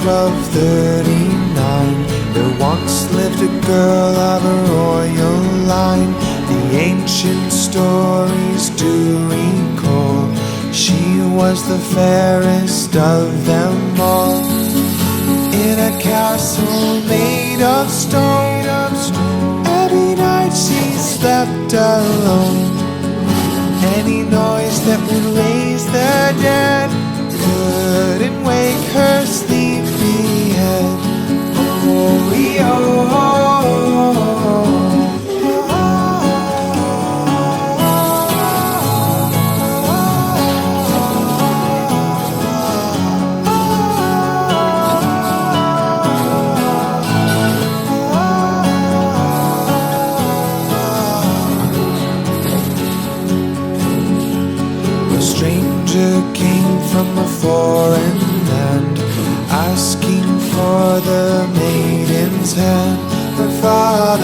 1239, there once lived a girl of a royal line. The ancient stories do recall she was the fairest of them all. In a castle made of stone, every night she slept alone. Any noise that would raise the dead couldn't wake her sleepy head. Oh, came from a foreign land, asking for the maiden's hand. Her father